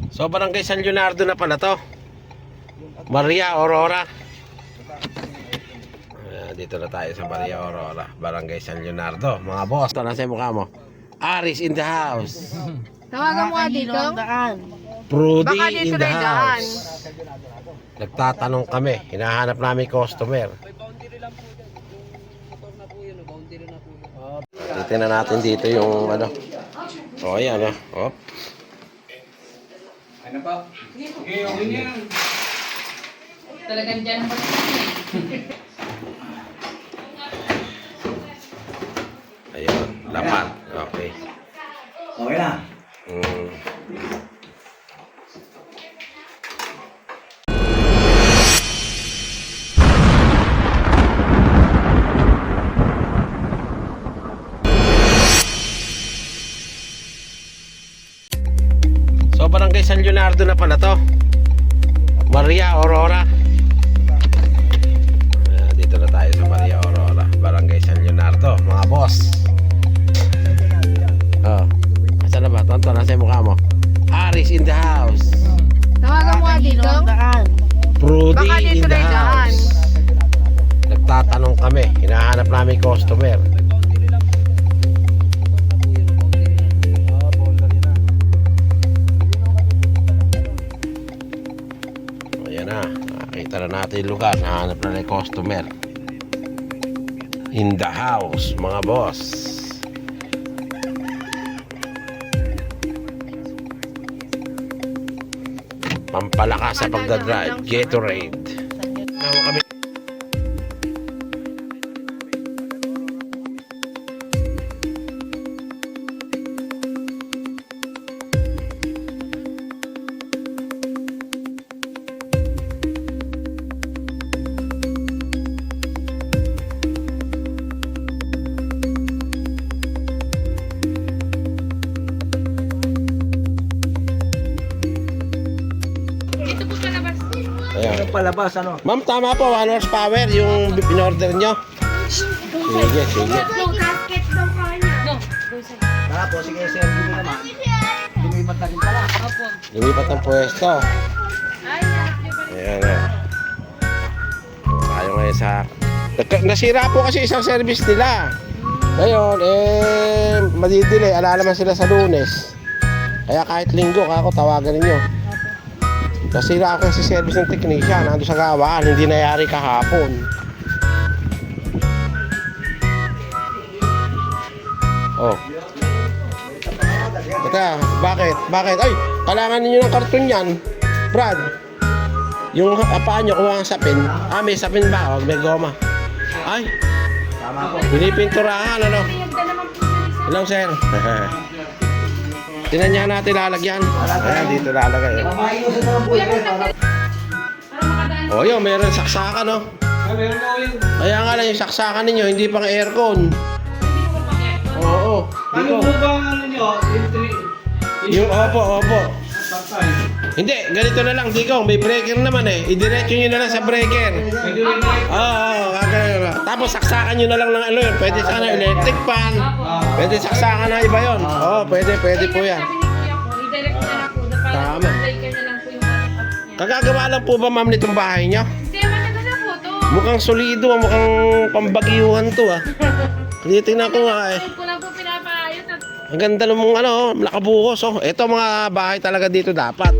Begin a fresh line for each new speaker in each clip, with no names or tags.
So Barangay San Leonardo na pala to. Maria Aurora. Dito na tayo sa Maria Aurora, Barangay San Leonardo. Mga boss, ito nasa mukha mo. Aris in the house.
Tawagan mo nga dito.
Prudy
Baka dito
in the
na yung daan.
house. Nagtatanong kami, hinahanap namin customer. Titingnan natin dito yung ano. O ayan o.
Ano pa? Okay, okay yan.
Talagang dyan ang
Ayun, lapat. Okay.
Okay na.
So Barangay San Leonardo na pala to. Maria Aurora. Dito na tayo sa Maria Aurora, Barangay San Leonardo, mga boss. Oh. Asa na ba? Tonto, nasa yung mukha mo. Aris in the house.
Tawagan mo nga dito.
Prudy
Baka dito
in the
na yung daan.
house. Nagtatanong kami, hinahanap namin customer. Ayan na, nakita na natin yung lugar, nahanap na yung customer. In the house, mga boss. Pampalakas sa pagdadrive, Gatorade. Nawa kami.
Dito po palabas.
Ayan.
Ano palabas, ano?
Ma'am, tama po, 1 horsepower yung in-order nyo. Sige, sige.
Gasket daw kanya. No.
Tapos, sige, sir, dito naman. Lumipat na rin pala.
Opo.
Lumipat ang pwesto.
Ay, narap niyo pa rin.
Ayan na. Tayo ngayon sa... Nasira po kasi isang service nila. Ngayon, madidili. Ala naman sila sa Lunes. Kaya kahit linggo, ako tawagan ninyo. Nasira ako kasi service ng technician. Nando sa gawaan, hindi nangyari kahapon. Oh. Teka, bakit? Bakit? Ay, kailangan ninyo ng karton yan. Brad, yung apaan nyo, kung sapin. Ah, may sapin ba? O, may goma. Ay,
Tama po.
pinipinturahan, ano? Hello, sir. Tinan niya natin lalagyan. Ayan, dito lalagay.
Maayusin na lang po yun.
O, yun, meron saksakan, no?
Meron na yun.
Kaya nga lang yung saksakan ninyo, hindi pang aircon. Oo,
Ano
dito.
po ba ang ano nyo?
Yung opo.
Patay.
Hindi, ganito na lang, Dikong. May breaker naman eh. Idiretso nyo na lang sa breaker.
Pwede rin na.
Oo, gagawin na. Tapos saksakan nyo na lang ng ano yun. Pwede sa electric fan. Pwede saksakan na iba yun. Oo, pwede po yan.
I-direct na lang po.
Tama.
I-breaker na lang po yung apps niya.
Kagagawa lang po ba, ma'am, nitong bahay nyo?
Hindi, matagal na po to.
Mukhang solido, mukhang pambagyuhan to ah. Tinitingnan ko nga eh.
Ngayon ko lang po pinapaayos at
Ang ganda ng mga ano, nakabuhos oh. Ito mga bahay talaga dito dapat.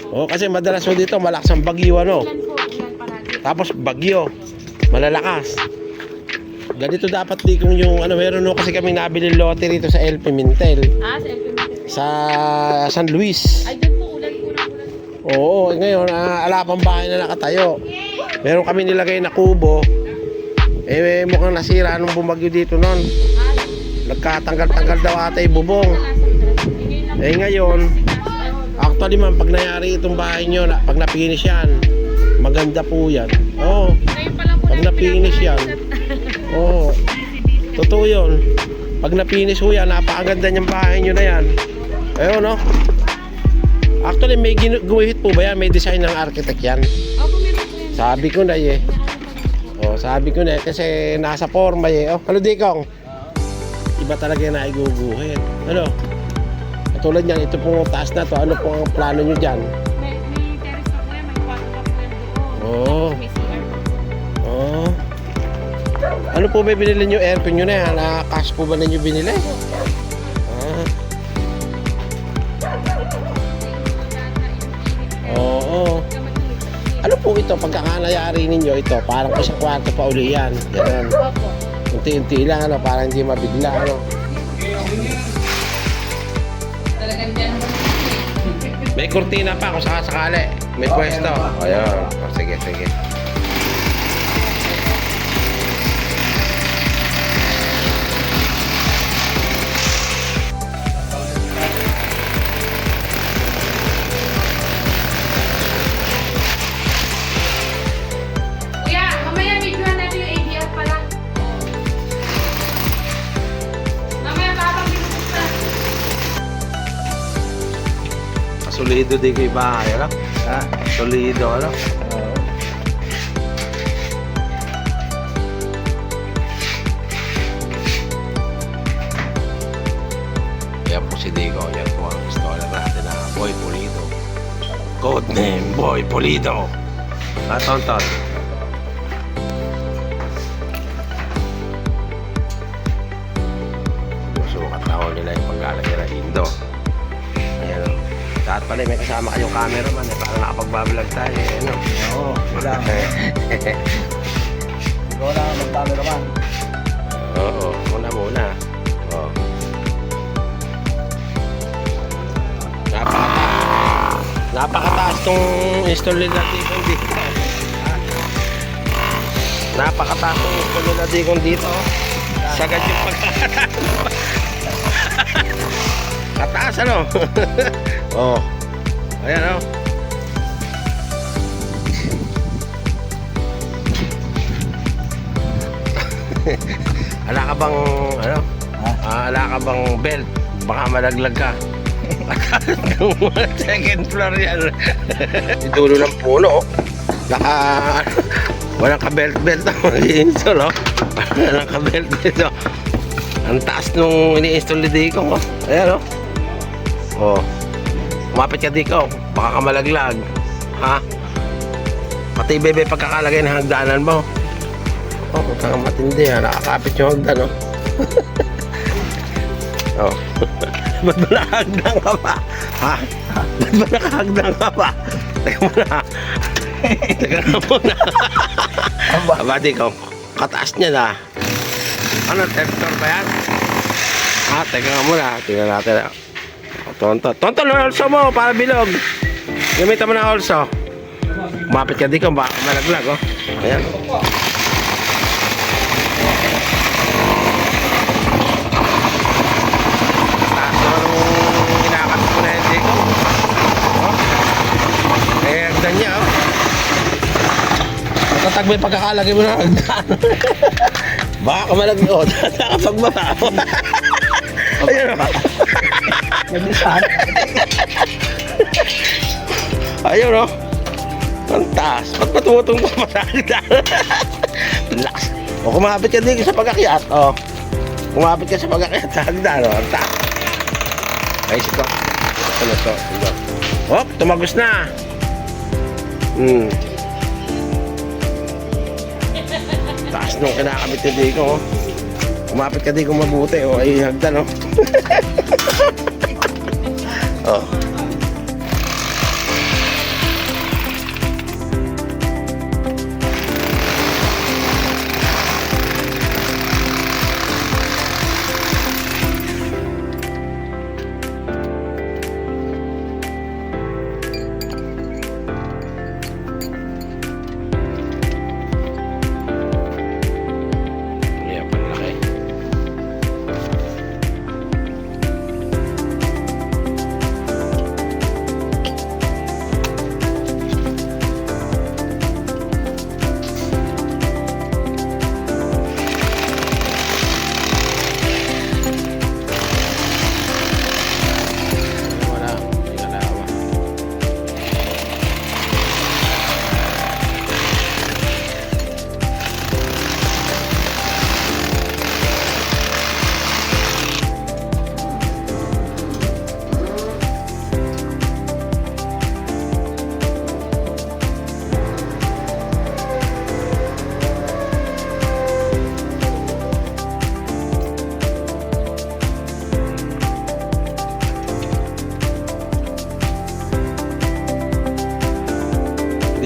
Oh, kasi madalas mo dito malakas ang bagyo ano.
ulan po. Ulan parati.
Tapos bagyo, malalakas. Ganito dapat di kung yung ano, meron no kasi kami nabili lote rito sa El Pimentel
Ah, sa LPM.
sa San Luis.
Ay, doon po. Ulan po ng ulan.
Oo, ngayon alapang bahay na nakatayo. Meron kami nilagay na kubo. Mukhang nasira nung bumagyo dito noon. Nagkatanggal-tanggal daw ata yung bubong. Ngayon, actually man, pag nangyari itong bahay nyo, pag napinis yan, maganda po yan. Oo, pag napinis yan, oo, totoo yun. Pag napinis po yan, napakaganda niyang bahay nyo na yan. Ayun, no? Actually, may guhit po ba yan? May design ng architect yan? Sabi ko na eh. Oh, sabi ko na eh, kasi nasa forma eh. Oh, ano Dikong? Iba talaga na iguguhit. Ano? Katulad niyan, ito pong taas na to. Ano po ang plano nyo dyan?
May terrace pa po yan, may kwarto pa po yan doon.
Oo.
May CR pa po.
Oh. Ano po ba binili nyo aircon nyo na yan? Cash po ba ninyo binili? Ah. Oo. Ano po ito? Pagkakanayari ninyo ito, parang pa sa kwarto pa uli yan. Ganun.
Opo.
Unti-unti lang, ano, para hindi mabigla, ano.
Talagang dyan mo.
May kurtina pa kung sakasakali. May pwesto. Ayun. Oh, sige, sige.
Kuya, mamaya videohan natin yung ADR pala. Mamaya habang pinupunta.
Solido di ko bahay, ano?
Ha?
Solido, ano?
Oo.
Yan po si Dico. Yan po ang installer natin na Boy Pulido. Code name, Boy Pulido. Tonton. Sinusukat na ako nila yung paglalagay ng Indo. Ayan o. Lahat pala may kasama kayong cameraman para nakapag-vlog tayo. Ayan o.
Oo, wala. Ikaw lang ang mag-cameraman.
Oo, muna. Oo. Napakataas tong install nila dito. Napakataas tong install nila dito. Sagad yung pagkakataas. Kataas, ano? Oh. Ayan, oh. Ala ka bang, ano?
Ha?
Ala ka bang belt? Baka malaglag ka. Second floor yan. Yung dulo ng puno, oh. Walang ka-belt-belt ang mag-i-install, oh. Walang ka-belt-belt, oh. Ang taas nung ini-install ni Dico, oh. Ayan, oh. Oh. Kumapit ka, Dico. Baka ka malaglag. Ha? Pati bebe pagkakalagay ng hagdanan mo. Oh, kung matindi, ha. Nakakapit yung hagdan, oh. Oh. Ba't ba nakahagdan ka pa? Ha? Ba't ba nakahagdan ka pa? Teka muna. Teka nga muna. Aba, Dico. Kataas niya na. Ano, temperature ba yan? Ha, teka nga muna. Tingnan natin. Tonton. Tonton, also mo para bilog. Gamitan mo na also. Kumapit ka, Dico. Baka malaglag, oh. Ayan. Niya, oh. Matatag may pagkakalagay mo na. Baka malagay, oh. Nakapagbaba, oh. Ayun, oh.
Nag-isan.
Ayun, oh. Ang taas. Ba't ba tumutong pa masagda? Relax. O, kumapit ka din sa pag-akyat, oh. Kumapit ka sa pag-akyat sa hagdan, oh. Ang taas. Ay, ito. Ito. Oh, tumagos na. Taas nung kinakabit ka di ko, oh. Kumapit ka di ko mabuti, oh. Ay hagdan, oh. Oh.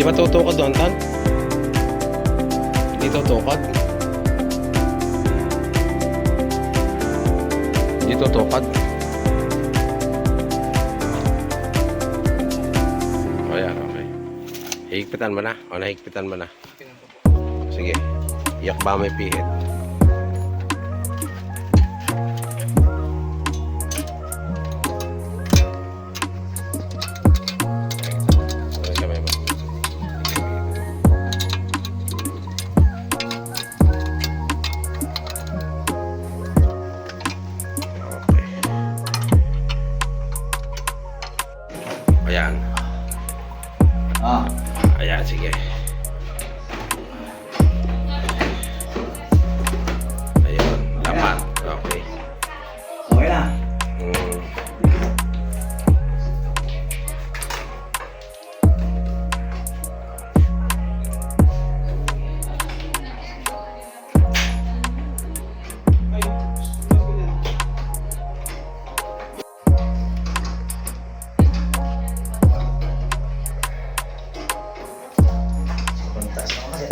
Di ba tutukod doon, Ton? Hindi tutukod? Hindi tutukod? O yan, okay. Higpitan mo na. O nahigpitan mo na. Sige. Iyak ba may pihit? Ayan.
Ah.
Ayan, sige. Ayun, lapat. Okay.
Okay na.
Mm.
Puntas ako kasi.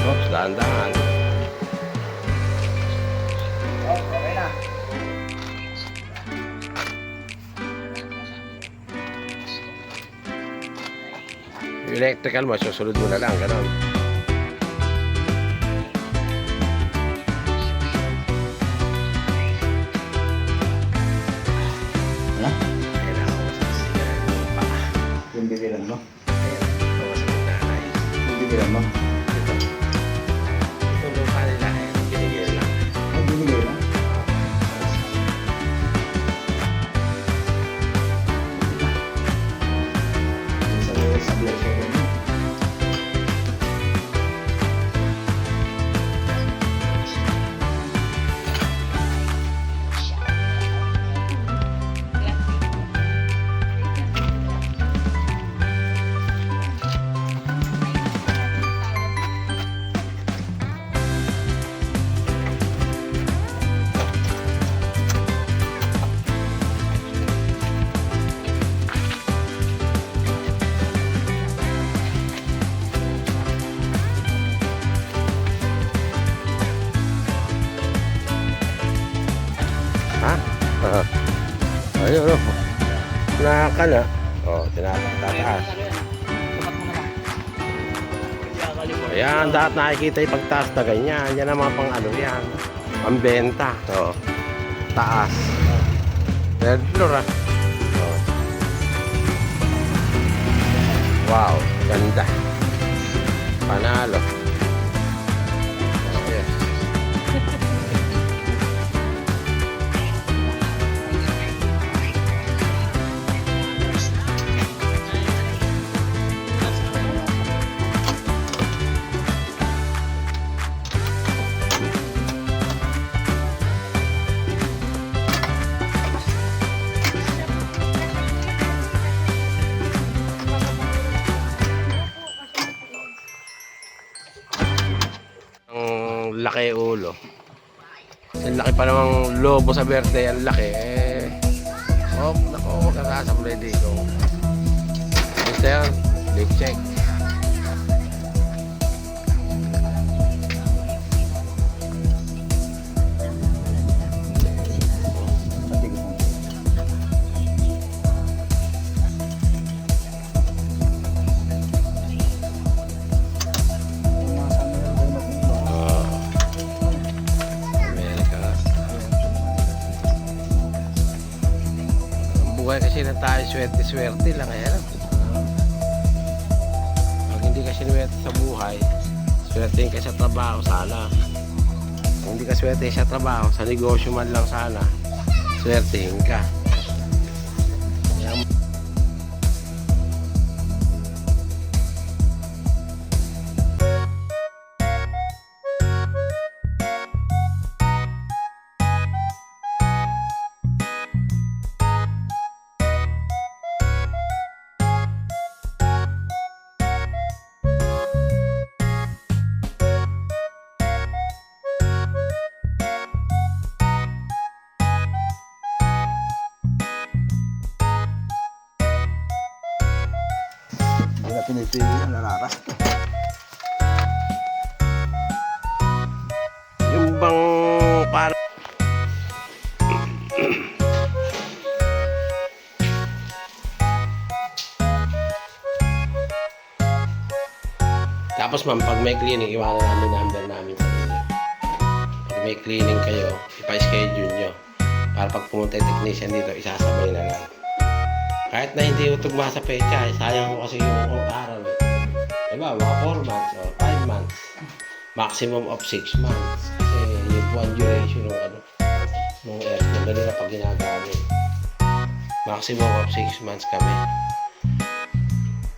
Oops, dahan-dahan.
Oh, okay na.
Yung electrical mo, susunod mo na lang, gano'n.
Wala?
Kailangan ko sa sigaran yung paa.
Yung bibilan mo.
Ayan, ito ko sa nanay.
Yung bibilan mo.
Ito. Ito lupa nila, binigay lang.
Oh, binigay na. Sa bless ko rin.
Ha? Ayun, oh. Naka na. Oh, tataas. Ayan, dapat nakikita yung pagtaas na ganyan. Yan ang mga pang ano yan. Pambenta. Oh. Taas. Third floor, ah. Oh. Wow, ganda. Panalo. Oh, yes. Ang laki ulo. Ang laki pa namang lobo sa berde, ang laki. Oh, nako, huwag kang sasablay dito. Basta yan, leak check. Amerika. Ang buhay kasi na tayo swerte-swerte lang kaya lang. Pag hindi ka swerte sa buhay, swerte ka sa trabaho sana. Kung hindi ka swerte sa trabaho, sa negosyo man lang sana, swertehin ka. Kaya
na pinipili yan, nararas.
Yung bang para tapos ma'am, pag may cleaning, iwanan namin number namin sa inyo. Pag may cleaning kayo, ipa-schedule nyo. Para pag pumunta yung technician dito, isasabay na lang. Kahit na hindi utugma sa pecha, sayang ko kasi yung araw. Diba, mga 4 months or 5 months. Maximum of 6 months. Kasi yung buwan duration ng nung aircon, dali na pag ginagamit. Maximum of 6 months kami.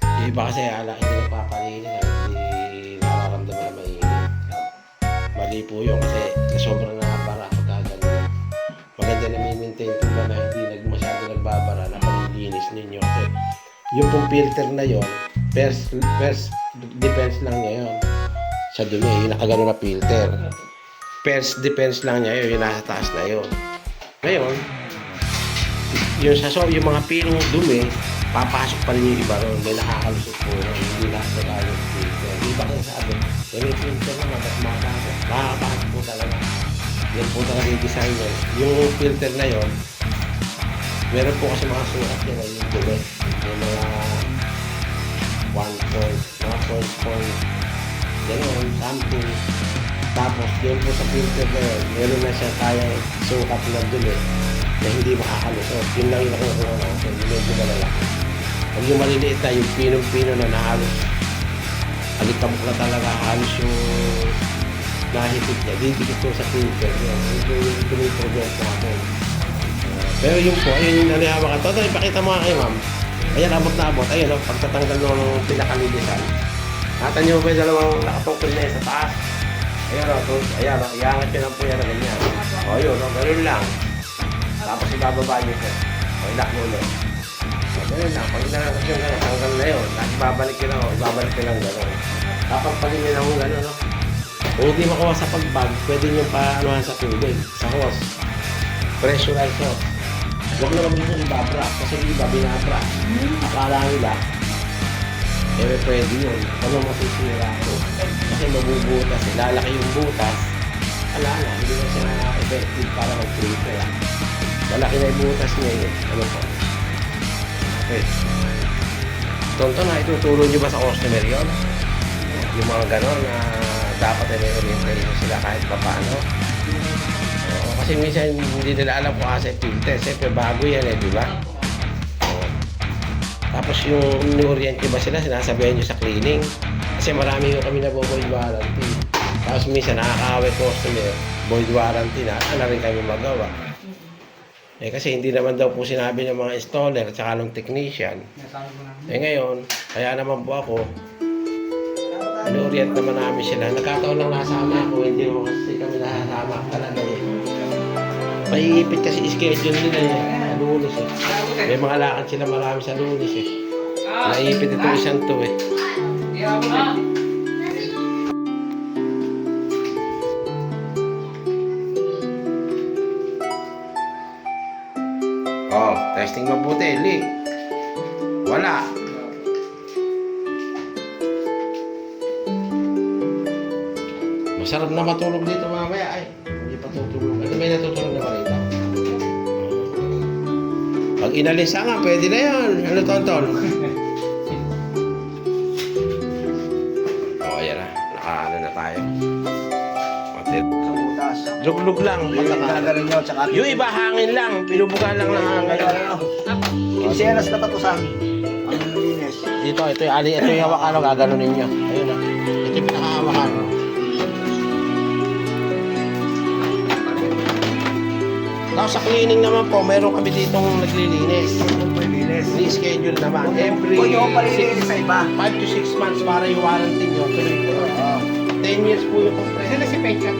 Yung iba kasi hindi nagpapalinis, hindi nararamdaman na mainit. Mali po yun kasi sobrang nakabara pagka ganun. Maganda na may-maintain po ba na hindi masyado nagbabara na palilinis ninyo. Kasi yung pong filter na yon, first defense lang niya yun. Sa dumi, yung nakagano na filter. First defense lang niya yun, yung nasa taas na yun. Ngayon, yung mga pilong dumi, papasok pa rin yung iba ron. May nakakalusot po ron. Hindi lahat nag-ayos filter. Iba kayo sabi, may filter naman, at makakapasok po talaga. Yan po talaga yung design niya. Yung filter na yon, meron po kasi mga sukat yan na yung dumi. Yung mga 1 point, mga point, gano'n, something. Tapos, yun po sa filter na yun, meron na siya kayang sukat na dumi na hindi makakalusot. Yun lang yung nakukuha natin. Yung medyo malalaki. Pag yung maliliit na, yung pinong-pino na halos alikamok na talaga, halos yung nahipit niya. Didikit po sa filter. Ito yung piniprevent natin. Pero yung po, ayun yung nalihawa ka. Toto, ipakita mo nga kayo, ma'am. Ayan, abot na abot. Ayun, pagtatanggal ng pinakalilisan. Natan nyo ba yung dalawang nakatungkol na yun sa taas? Ayan, ayan, iangat nyo lang po yan na ganyan. O, yun, gano'n lang. Tapos ibababa nyo po. O, ilak mo ulit. O, gano'n lang. Pag inangat nyo gano'n, hanggang na yun. Tapos ibabalik nyo lang, ibabalik nyo lang gano'n. Tapos pag nyo lang gano'n, no? Kung hindi makuha sa pagbag, pwede nyo pa-anuhan sa tubig, sa hose. Pressurized hose. Huwag naman nyo ibabra, kasi iba binabra. Akala nila, pwede yun. Ano masisira ko? Kasi mabubutas, lalaki yung butas. Ala na, hindi na siya effective para mag-filter. Malaki na yung butas niya yun. Ano po? Okay. Tonto na, ituturo nyo ba sa customer yun? Yung mga ganon na dapat ay may orientation sila kahit pa paano. Kasi minsan hindi nila alam kung asa yung filter. Siyempre bago yan di ba? Tapos yung ni-orient ba sila, sinasabihan nyo sa cleaning. Kasi marami yung kami na void warranty. Tapos minsan nakakaaway customer, void warranty na, na rin kami magawa. Kasi hindi naman daw po sinabi ng mga installer at saka ng technician. Ngayon, kaya naman po ako, ni-orient naman namin sila. Nagkataon lang nasama ako, hindi mo kasi kami nasasama talaga eh. Maiipit kasi schedule nila eh. Lunes eh. May mga lakad sila marami sa Lunes eh. Naiipit itong isang to eh. Oh, testing mabuti. Leak. Wala. Masarap na matulog dito mamaya ay. Hindi pa tutulog. Ano may natutulog na ba rito? Pag inalis nga, pwede na yun. Ano, Tonton? O, ayan na. Nakaano na tayo.
Sa butas.
Luglug lang.
Yung gagawin nyo, tsaka...
Yung iba hangin lang. Pinubuga lang ng hangin.
Inseras na patusan. Ang linis.
Dito, ito yung hawakan. Gaganon ninyo. Ayun na. Ito yung pinakahawakan. Tapos sa cleaning naman po, meron kami ditong naglilinis. Ni-schedule naman. Every
Kung yung palilinis sa iba.
5 to 6 months para yung warranty nyo. 10 years po yung compressor.
Sila si Pecha.